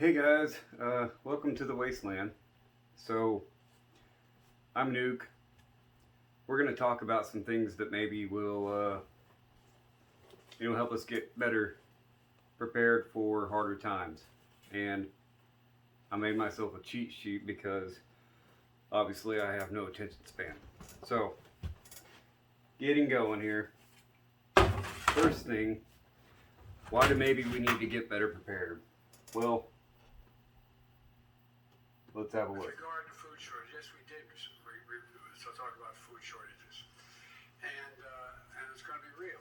Hey guys, welcome to the Wasteland. So, I'm Nuke. We're going to talk about some things that maybe will, help us get better prepared for harder times. And I made myself a cheat sheet because obviously I have no attention span. So, getting going here. First thing, why do maybe we need to get better prepared? Well, let's have a With look. regard to food shortages, yes, we did. So talk about food shortages, and it's going to be real.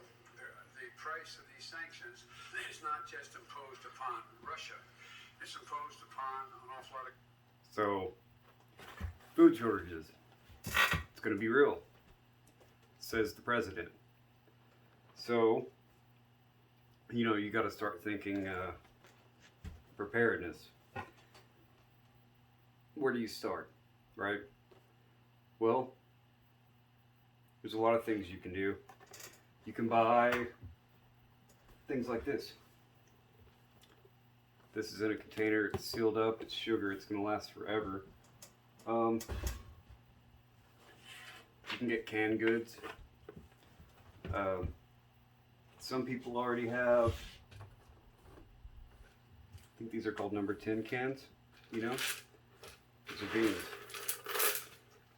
The price of these sanctions is not just imposed upon Russia; it's imposed upon an awful lot of. So, food shortages. It's going to be real, says the president. So, you got to start thinking preparedness. Where do you start, right? Well, there's a lot of things you can do. You can buy things like this. This is in a container, it's sealed up, it's sugar, it's going to last forever. You can get canned goods. Um, some people already have, I think these are called number 10 cans, These are beans.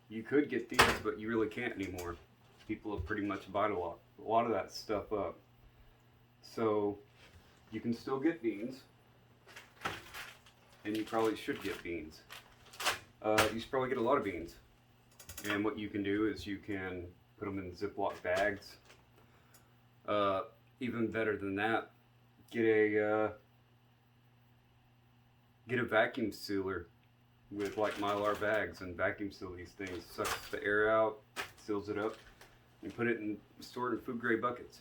You could get these, but you really can't anymore. People have pretty much bought a lot of that stuff up. So you can still get beans, and you probably should get beans. You should probably get a lot of beans. And what you can do is you can put them in Ziploc bags. Even better than that, get a vacuum sealer with like Mylar bags and vacuum seal these things. Sucks the air out, seals it up, and put it in stored in food grade buckets.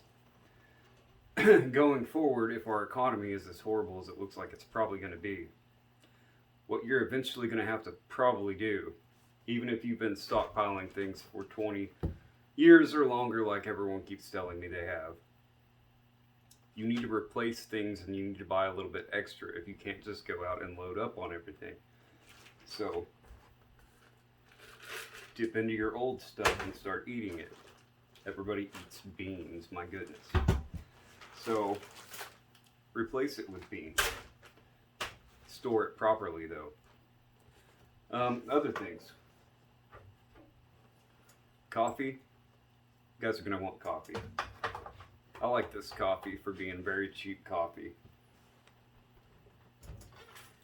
Going forward, if our economy is as horrible as it looks like it's probably going to be, what you're eventually going to have to probably do, even if you've been stockpiling things for 20 years or longer, like everyone keeps telling me they have, you need to replace things and you need to buy a little bit extra if you can't just go out and load up on everything. So, dip into your old stuff and start eating it. Everybody eats beans, my goodness. So, replace it with beans. Store it properly, though. Other things. Coffee. You guys are going to want coffee. I like this coffee for being very cheap coffee.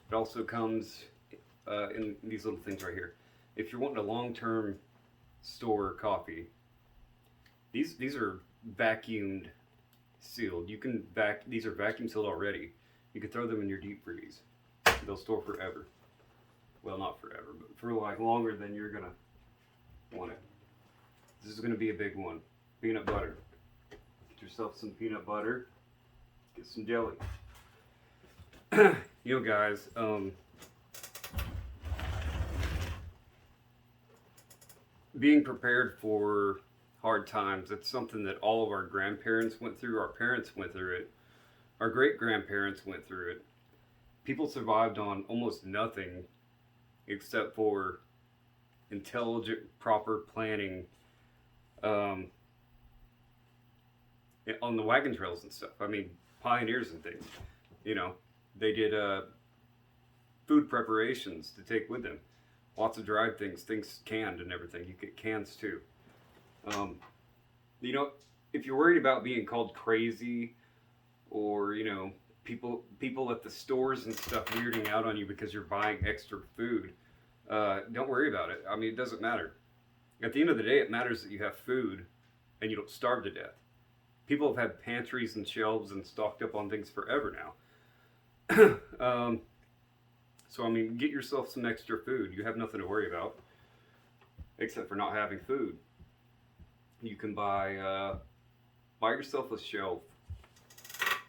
It also comes in these little things right here. If you're wanting a long-term store coffee, these are vacuumed sealed. These are vacuum sealed already. You can throw them in your deep freeze. They'll store forever. Well, not forever, but for like longer than you're gonna want it. This is gonna be a big one. Peanut butter. Get yourself some peanut butter. Get some jelly. Guys, being prepared for hard times, it's something that all of our grandparents went through, our parents went through it, our great grandparents went through it. People survived on almost nothing except for intelligent, proper planning on the wagon trails and stuff. I mean, pioneers and things. They did food preparations to take with them. Lots of dried things canned and everything. You get cans too. If you're worried about being called crazy, or people at the stores and stuff weirding out on you because you're buying extra food, don't worry about it. I mean, it doesn't matter. At the end of the day, it matters that you have food and you don't starve to death. People have had pantries and shelves and stocked up on things forever now. So, I mean, get yourself some extra food. You have nothing to worry about, except for not having food. You can buy yourself a shelf.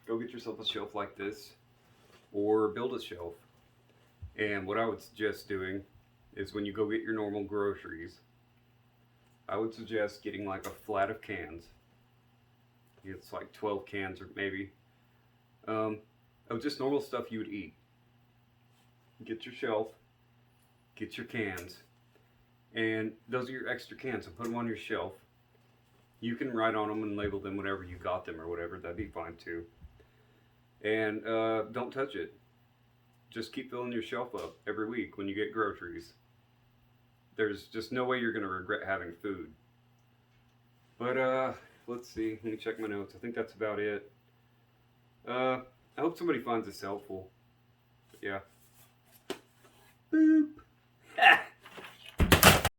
Go get yourself a shelf like this, or build a shelf. And what I would suggest doing is when you go get your normal groceries, I would suggest getting like a flat of cans. It's like 12 cans or maybe of just normal stuff you would eat. get your shelf, get your cans, and those are your extra cans. So put them on your shelf. You can write on them and label them whenever you got them or whatever. That'd be fine too. And don't touch it. Just keep filling your shelf up every week when you get groceries. There's just no way you're gonna regret having food. But let's see. Let me check my notes. I think that's about it. I hope somebody finds this helpful. But yeah. Boop.